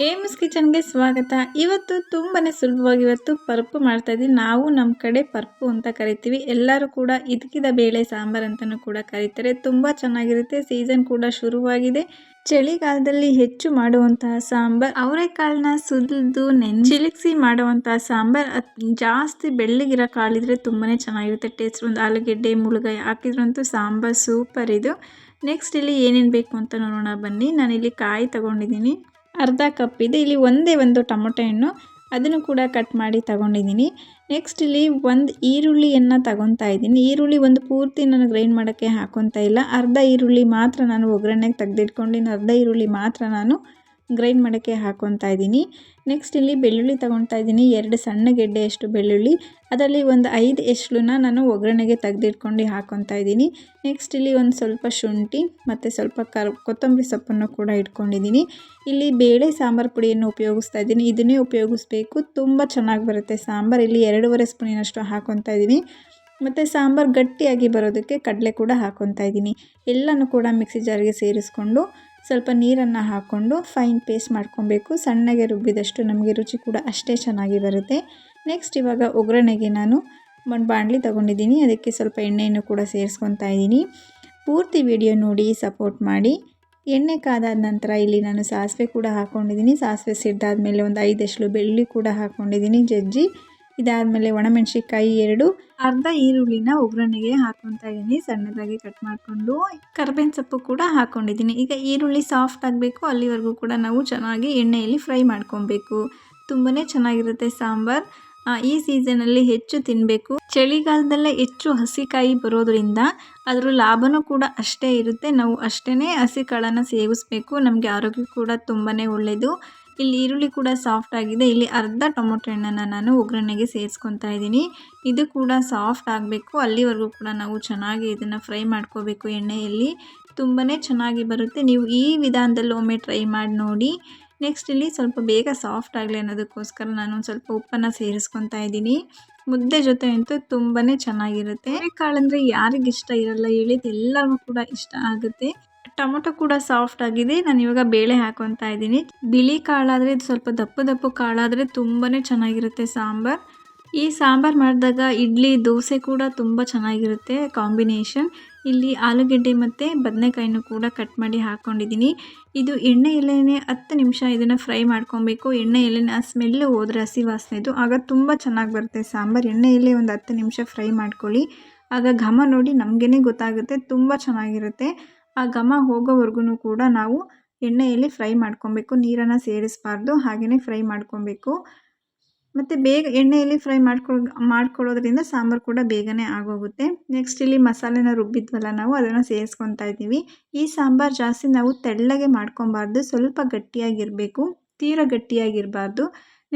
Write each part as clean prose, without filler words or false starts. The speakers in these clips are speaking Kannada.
ಏಮ್ಸ್ ಕಿಚನ್ಗೆ ಸ್ವಾಗತ. ಇವತ್ತು ತುಂಬಾ ಸುಲಭವಾಗಿ ಪರ್ಪು ಮಾಡ್ತಾ ಇದ್ದೀವಿ. ನಾವು ನಮ್ಮ ಕಡೆ ಪರ್ಪು ಅಂತ ಕರಿತೀವಿ. ಎಲ್ಲರೂ ಕೂಡ ಇದಕ್ಕಿದ ಬೇಳೆ ಸಾಂಬಾರ್ ಅಂತಲೂ ಕೂಡ ಕರೀತಾರೆ. ತುಂಬ ಚೆನ್ನಾಗಿರುತ್ತೆ. ಸೀಸನ್ ಕೂಡ ಶುರುವಾಗಿದೆ. ಚಳಿಗಾಲದಲ್ಲಿ ಹೆಚ್ಚು ಮಾಡುವಂತಹ ಸಾಂಬಾರ್ ಅವರೆಕಾಳನ್ನ ಸುಲಿದು ಚಿಲಿಕ್ಸಿ ಮಾಡುವಂತಹ ಸಾಂಬಾರ್. ಜಾಸ್ತಿ ಬೆಳ್ಳಗಿರೋ ಕಾಳಿದ್ರೆ ತುಂಬಾ ಚೆನ್ನಾಗಿರುತ್ತೆ ಟೇಸ್ಟ್. ಒಂದು ಆಲೂಗೆಡ್ಡೆ ಮುಳುಗಾಯಿ ಹಾಕಿದ್ರಂತೂ ಸಾಂಬಾರ್ ಸೂಪರ್ ಇದು. ನೆಕ್ಸ್ಟ್ ಇಲ್ಲಿ ಏನೇನು ಬೇಕು ಅಂತ ನೋಡೋಣ ಬನ್ನಿ. ನಾನಿಲ್ಲಿ ಕಾಯಿ ತಗೊಂಡಿದ್ದೀನಿ, ಅರ್ಧ ಕಪ್ ಇದೆ. ಇಲ್ಲಿ ಒಂದೇ ಒಂದು ಟೊಮೊಟೊ ಹಣ್ಣು, ಅದನ್ನು ಕೂಡ ಕಟ್ ಮಾಡಿ ತಗೊಂಡಿದ್ದೀನಿ. ನೆಕ್ಸ್ಟ್ ಇಲ್ಲಿ ಒಂದು ಈರುಳ್ಳಿಯನ್ನು ತಗೊತಾ ಇದ್ದೀನಿ. ಈರುಳ್ಳಿ ಒಂದು ಪೂರ್ತಿ ನಾನು ಗ್ರೈಂಡ್ ಮಾಡೋಕ್ಕೆ ಹಾಕೊತಾ ಇಲ್ಲ. ಅರ್ಧ ಈರುಳ್ಳಿ ಮಾತ್ರ ನಾನು ಒಗ್ಗರಣೆಗೆ ತೆಗೆದಿಟ್ಕೊಂಡಿನಿ. ಅರ್ಧ ಈರುಳ್ಳಿ ಮಾತ್ರ ನಾನು ಗ್ರೈಂಡ್ ಮಾಡೋಕ್ಕೆ ಹಾಕೊತಾ ಇದ್ದೀನಿ. ನೆಕ್ಸ್ಟ್ ಇಲ್ಲಿ ಬೆಳ್ಳುಳ್ಳಿ ತೊಗೊತಾ ಇದ್ದೀನಿ. 2 ಸಣ್ಣ ಗೆಡ್ಡೆಯಷ್ಟು ಬೆಳ್ಳುಳ್ಳಿ, ಅದರಲ್ಲಿ ಒಂದು 5 ಎಸ್ಳನ್ನ ನಾನು ಒಗ್ಗರಣೆಗೆ ತೆಗೆದಿಟ್ಕೊಂಡು ಹಾಕೊತಾ ಇದ್ದೀನಿ. ನೆಕ್ಸ್ಟ್ ಇಲ್ಲಿ ಒಂದು ಸ್ವಲ್ಪ ಶುಂಠಿ ಮತ್ತು ಸ್ವಲ್ಪ ಕೊತ್ತಂಬರಿ ಸೊಪ್ಪನ್ನು ಕೂಡ ಇಟ್ಕೊಂಡಿದ್ದೀನಿ. ಇಲ್ಲಿ ಬೇಳೆ ಸಾಂಬಾರು ಪುಡಿಯನ್ನು ಉಪಯೋಗಿಸ್ತಾ ಇದ್ದೀನಿ. ಇದನ್ನೇ ಉಪಯೋಗಿಸ್ಬೇಕು, ತುಂಬ ಚೆನ್ನಾಗಿ ಬರುತ್ತೆ ಸಾಂಬಾರು. ಇಲ್ಲಿ 2.5 ಸ್ಪೂನಿನಷ್ಟು ಹಾಕೊತಾ ಇದ್ದೀನಿ. ಮತ್ತು ಸಾಂಬಾರು ಗಟ್ಟಿಯಾಗಿ ಬರೋದಕ್ಕೆ ಕಡಲೆ ಕೂಡ ಹಾಕೊತಾ ಇದ್ದೀನಿ. ಎಲ್ಲನೂ ಕೂಡ ಮಿಕ್ಸಿ ಜಾರಿಗೆ ಸೇರಿಸ್ಕೊಂಡು ಸ್ವಲ್ಪ ನೀರನ್ನು ಹಾಕ್ಕೊಂಡು ಫೈನ್ ಪೇಸ್ಟ್ ಮಾಡ್ಕೊಬೇಕು. ಸಣ್ಣಗೆ ರುಬ್ಬಿದಷ್ಟು ನಮಗೆ ರುಚಿ ಕೂಡ ಅಷ್ಟೇ ಚೆನ್ನಾಗಿ ಬರುತ್ತೆ. ನೆಕ್ಸ್ಟ್ ಇವಾಗ ಒಗ್ಗರಣೆಗೆ ನಾನು ಒಂದು ಬಾಣಲಿ ತೊಗೊಂಡಿದ್ದೀನಿ. ಅದಕ್ಕೆ ಸ್ವಲ್ಪ ಎಣ್ಣೆಯನ್ನು ಕೂಡ ಸೇರಿಸ್ಕೊತಾ ಇದ್ದೀನಿ. ಪೂರ್ತಿ ವಿಡಿಯೋ ನೋಡಿ ಸಪೋರ್ಟ್ ಮಾಡಿ. ಎಣ್ಣೆ ಕಾದಾದ ನಂತರ ಇಲ್ಲಿ ನಾನು ಸಾಸಿವೆ ಕೂಡ ಹಾಕ್ಕೊಂಡಿದ್ದೀನಿ. ಸಾಸಿವೆ ಸಿಡ್ದಾದ್ಮೇಲೆ ಒಂದು 5 ಎಸ್ಳು ಬೆಳ್ಳುಳ್ಳಿ ಕೂಡ ಹಾಕ್ಕೊಂಡಿದ್ದೀನಿ ಜಜ್ಜಿ. ಇದಾದಮೇಲೆ ಒಣಮೆಣಸಿನ್ಕಾಯಿ 2, ಅರ್ಧ ಈರುಳ್ಳಿನ ಒಗ್ಗರಣೆಗೆ ಹಾಕ್ಕೊತಾ ಇದ್ದೀನಿ ಸಣ್ಣದಾಗಿ ಕಟ್ ಮಾಡಿಕೊಂಡು. ಕರ್ಬೇವಿನ ಸೊಪ್ಪು ಕೂಡ ಹಾಕ್ಕೊಂಡಿದ್ದೀನಿ. ಈಗ ಈರುಳ್ಳಿ ಸಾಫ್ಟ್ ಆಗಬೇಕು, ಅಲ್ಲಿವರೆಗೂ ಕೂಡ ನಾವು ಚೆನ್ನಾಗಿ ಎಣ್ಣೆಯಲ್ಲಿ ಫ್ರೈ ಮಾಡ್ಕೊಬೇಕು. ತುಂಬಾ ಚೆನ್ನಾಗಿರುತ್ತೆ ಸಾಂಬಾರ್. ಈ ಸೀಸನಲ್ಲಿ ಹೆಚ್ಚು ತಿನ್ನಬೇಕು. ಚಳಿಗಾಲದಲ್ಲೇ ಹೆಚ್ಚು ಹಸಿಕಾಯಿ ಬರೋದ್ರಿಂದ ಅದರ ಲಾಭನೂ ಕೂಡ ಅಷ್ಟೇ ಇರುತ್ತೆ. ನಾವು ಅಷ್ಟೇ ಹಸಿ ಕಾಳನ್ನು ಸೇವಿಸಬೇಕು. ನಮಗೆ ಆರೋಗ್ಯ ಕೂಡ ತುಂಬಾ ಒಳ್ಳೆಯದು. ಇಲ್ಲಿ ಈರುಳ್ಳಿ ಕೂಡ ಸಾಫ್ಟ್ ಆಗಿದೆ. ಇಲ್ಲಿ ಅರ್ಧ ಟೊಮೊಟೊ ಹಣ್ಣನ್ನು ನಾನು ಒಗ್ಗರಣೆಗೆ ಸೇರಿಸ್ಕೊತಾ ಇದ್ದೀನಿ. ಇದು ಕೂಡ ಸಾಫ್ಟ್ ಆಗಬೇಕು, ಅಲ್ಲಿವರೆಗೂ ಕೂಡ ನಾವು ಚೆನ್ನಾಗಿ ಇದನ್ನು ಫ್ರೈ ಮಾಡ್ಕೋಬೇಕು ಎಣ್ಣೆಯಲ್ಲಿ. ತುಂಬಾ ಚೆನ್ನಾಗಿ ಬರುತ್ತೆ. ನೀವು ಈ ವಿಧಾನದಲ್ಲಿ ಒಮ್ಮೆ ಟ್ರೈ ಮಾಡಿ ನೋಡಿ. ನೆಕ್ಸ್ಟ್ ಇಲ್ಲಿ ಸ್ವಲ್ಪ ಬೇಗ ಸಾಫ್ಟ್ ಆಗಲಿ ಅನ್ನೋದಕ್ಕೋಸ್ಕರ ನಾನು ಸ್ವಲ್ಪ ಉಪ್ಪನ್ನು ಸೇರಿಸ್ಕೊತಾ ಇದ್ದೀನಿ. ಮುದ್ದೆ ಜೊತೆ ಅಂತೂ ತುಂಬಾ ಚೆನ್ನಾಗಿರುತ್ತೆ. ಕಾಳಂದರೆ ಯಾರಿಗಿಷ್ಟ ಇರಲ್ಲ ಹೇಳಿ, ಎಲ್ಲರಿಗೂ ಕೂಡ ಇಷ್ಟ ಆಗುತ್ತೆ. ಟೊಮೊಟೊ ಕೂಡ ಸಾಫ್ಟ್ ಆಗಿದೆ. ನಾನು ಇವಾಗ ಬೇಳೆ ಹಾಕೊತಾ ಇದ್ದೀನಿ. ಬಿಳಿ ಕಾಳಾದರೆ, ಇದು ಸ್ವಲ್ಪ ದಪ್ಪ ಕಾಳಾದರೆ ತುಂಬಾ ಚೆನ್ನಾಗಿರುತ್ತೆ ಸಾಂಬಾರ್. ಈ ಸಾಂಬಾರು ಮಾಡಿದಾಗ ಇಡ್ಲಿ ದೋಸೆ ಕೂಡ ತುಂಬ ಚೆನ್ನಾಗಿರುತ್ತೆ ಕಾಂಬಿನೇಷನ್. ಇಲ್ಲಿ ಆಲೂಗೆಡ್ಡೆ ಮತ್ತು ಬದನೆಕಾಯಿನೂ ಕೂಡ ಕಟ್ ಮಾಡಿ ಹಾಕ್ಕೊಂಡಿದ್ದೀನಿ. ಇದು ಎಣ್ಣೆಯಲ್ಲೇ 10 ನಿಮಿಷ ಇದನ್ನು ಫ್ರೈ ಮಾಡ್ಕೊಬೇಕು. ಎಣ್ಣೆಯಲ್ಲೇ ಆ ಸ್ಮೆಲ್ಲು ಹೋದರೆ ಹಸಿ ವಾಸನೆದು ಆಗ ತುಂಬ ಚೆನ್ನಾಗಿ ಬರುತ್ತೆ ಸಾಂಬಾರು. ಎಣ್ಣೆಯಲ್ಲೇ ಒಂದು 10 ನಿಮಿಷ ಫ್ರೈ ಮಾಡ್ಕೊಳ್ಳಿ. ಆಗ ಘಮ ನೋಡಿ ನಮಗೇ ಗೊತ್ತಾಗುತ್ತೆ, ತುಂಬ ಚೆನ್ನಾಗಿರುತ್ತೆ. ಆ ಘಮ ಹೋಗೋವರೆಗೂ ಕೂಡ ನಾವು ಎಣ್ಣೆಯಲ್ಲಿ ಫ್ರೈ ಮಾಡ್ಕೊಬೇಕು. ನೀರನ್ನು ಸೇರಿಸಬಾರ್ದು, ಹಾಗೆಯೇ ಫ್ರೈ ಮಾಡ್ಕೊಬೇಕು. ಮತ್ತು ಬೇಗ ಎಣ್ಣೆಯಲ್ಲಿ ಫ್ರೈ ಮಾಡ್ಕೊಳ್ಳೋದ್ರಿಂದ ಸಾಂಬಾರು ಕೂಡ ಬೇಗನೆ ಆಗೋಗುತ್ತೆ. ನೆಕ್ಸ್ಟ್ ಇಲ್ಲಿ ಮಸಾಲೆನ ರುಬ್ಬಿದ್ವಲ್ಲ ನಾವು, ಅದನ್ನು ಸೇರಿಸ್ಕೊತಾ ಇದ್ದೀವಿ. ಈ ಸಾಂಬಾರು ಜಾಸ್ತಿ ನಾವು ತೆಳ್ಳಗೆ ಮಾಡ್ಕೊಬಾರ್ದು, ಸ್ವಲ್ಪ ಗಟ್ಟಿಯಾಗಿರಬೇಕು, ತೀರಾ ಗಟ್ಟಿಯಾಗಿರಬಾರ್ದು.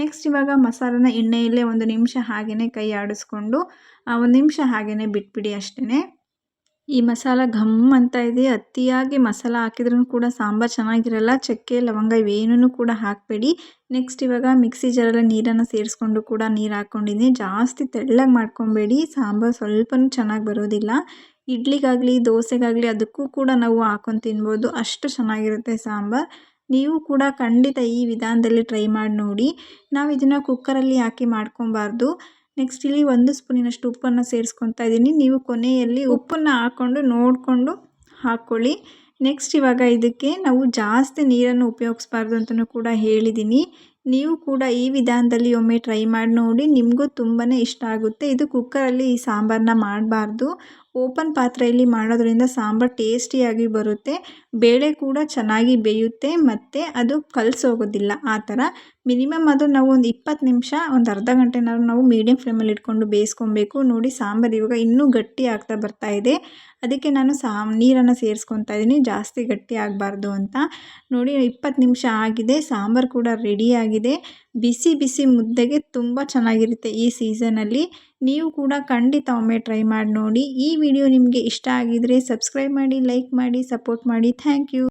ನೆಕ್ಸ್ಟ್ ಇವಾಗ ಮಸಾಲೆನ ಎಣ್ಣೆಯಲ್ಲೇ 1 ನಿಮಿಷ ಹಾಗೆಯೇ ಕೈ ಆಡಿಸ್ಕೊಂಡು 1 ನಿಮಿಷ ಹಾಗೆಯೇ ಬಿಟ್ಬಿಡಿ ಅಷ್ಟೇ. ಈ ಮಸಾಲ ಘಮ್ ಅಂತ ಇದೆ. ಅತಿಯಾಗಿ ಮಸಾಲ ಹಾಕಿದ್ರೂ ಕೂಡ ಸಾಂಬಾರು ಚೆನ್ನಾಗಿರಲ್ಲ. ಚಕ್ಕೆ ಲವಂಗ ಇವೇನೂ ಕೂಡ ಹಾಕಬೇಡಿ. ನೆಕ್ಸ್ಟ್ ಇವಾಗ ಮಿಕ್ಸಿ ಜಾರಲ್ಲಿ ನೀರನ್ನು ಸೇರಿಸ್ಕೊಂಡು ಕೂಡ ನೀರು ಹಾಕ್ಕೊಂಡಿದ್ದೀನಿ. ಜಾಸ್ತಿ ತೆಳ್ಳಗೆ ಮಾಡ್ಕೊಬೇಡಿ, ಸಾಂಬಾರು ಸ್ವಲ್ಪನೂ ಚೆನ್ನಾಗಿ ಬರೋದಿಲ್ಲ. ಇಡ್ಲಿಗಾಗಲಿ ದೋಸೆಗಾಗಲಿ ಅದಕ್ಕೂ ಕೂಡ ನಾವು ಹಾಕ್ಕೊಂಡು ತಿನ್ಬೋದು, ಅಷ್ಟು ಚೆನ್ನಾಗಿರುತ್ತೆ ಸಾಂಬಾರು. ನೀವು ಕೂಡ ಖಂಡಿತ ಈ ವಿಧಾನದಲ್ಲಿ ಟ್ರೈ ಮಾಡಿ ನೋಡಿ. ನಾವು ಇದನ್ನು ಕುಕ್ಕರಲ್ಲಿ ಹಾಕಿ ಮಾಡ್ಕೊಬಾರ್ದು. ನೆಕ್ಸ್ಟ್ ಇಲ್ಲಿ 1 ಸ್ಪೂನಿನಷ್ಟು ಉಪ್ಪನ್ನು ಸೇರಿಸ್ಕೊತಾ ಇದ್ದೀನಿ. ನೀವು ಕೊನೆಯಲ್ಲಿ ಉಪ್ಪನ್ನು ಹಾಕ್ಕೊಂಡು ನೋಡಿಕೊಂಡು ಹಾಕ್ಕೊಳ್ಳಿ. ನೆಕ್ಸ್ಟ್ ಇವಾಗ ಇದಕ್ಕೆ ನಾವು ಜಾಸ್ತಿ ನೀರನ್ನು ಉಪಯೋಗಿಸ್ಬಾರ್ದು ಅಂತಲೂ ಕೂಡ ಹೇಳಿದ್ದೀನಿ. ನೀವು ಕೂಡ ಈ ವಿಧಾನದಲ್ಲಿ ಒಮ್ಮೆ ಟ್ರೈ ಮಾಡಿ ನೋಡಿ, ನಿಮಗೂ ತುಂಬಾ ಇಷ್ಟ ಆಗುತ್ತೆ. ಇದು ಕುಕ್ಕರಲ್ಲಿ ಈ ಸಾಂಬಾರನ್ನ ಮಾಡಬಾರ್ದು. ಓಪನ್ ಪಾತ್ರೆಯಲ್ಲಿ ಮಾಡೋದ್ರಿಂದ ಸಾಂಬಾರು ಟೇಸ್ಟಿಯಾಗಿ ಬರುತ್ತೆ. ಬೇಳೆ ಕೂಡ ಚೆನ್ನಾಗಿ ಬೇಯುತ್ತೆ ಮತ್ತು ಅದು ಕಲಸೋಗೋದಿಲ್ಲ. ಆ ಥರ ಮಿನಿಮಮ್ ಅದು ನಾವು ಒಂದು 20 ನಿಮಿಷ, ಒಂದು ಅರ್ಧ ಗಂಟೆನಾದ್ರು ನಾವು ಮೀಡಿಯಮ್ ಫ್ಲೇಮಲ್ಲಿ ಇಟ್ಕೊಂಡು ಬೇಯಿಸ್ಕೊಬೇಕು. ನೋಡಿ ಸಾಂಬಾರು ಇವಾಗ ಇನ್ನೂ ಗಟ್ಟಿ ಆಗ್ತಾ ಬರ್ತಾ ಇದೆ. ಅದಕ್ಕೆ ನಾನು ನೀರನ್ನು ಸೇರಿಸ್ಕೊತಾ ಇದ್ದೀನಿ, ಜಾಸ್ತಿ ಗಟ್ಟಿ ಆಗಬಾರ್ದು ಅಂತ. ನೋಡಿ 20 ನಿಮಿಷ ಆಗಿದೆ, ಸಾಂಬಾರು ಕೂಡ ರೆಡಿಯಾಗಿದೆ. ಬಿಸಿ ಬಿಸಿ ಮುದ್ದೆಗೆ ತುಂಬ ಚೆನ್ನಾಗಿರುತ್ತೆ ಈ ಸೀಸನಲ್ಲಿ. ನೀವು ಕೂಡ ಖಂಡಿತ ಒಮ್ಮೆ ಟ್ರೈ ಮಾಡಿ ನೋಡಿ. ಈ ವಿಡಿಯೋ ನಿಮಗೆ ಇಷ್ಟ ಆಗಿದರೆ ಸಬ್ಸ್ಕ್ರೈಬ್ ಮಾಡಿ, ಲೈಕ್ ಮಾಡಿ, ಸಪೋರ್ಟ್ ಮಾಡಿ. Thank you.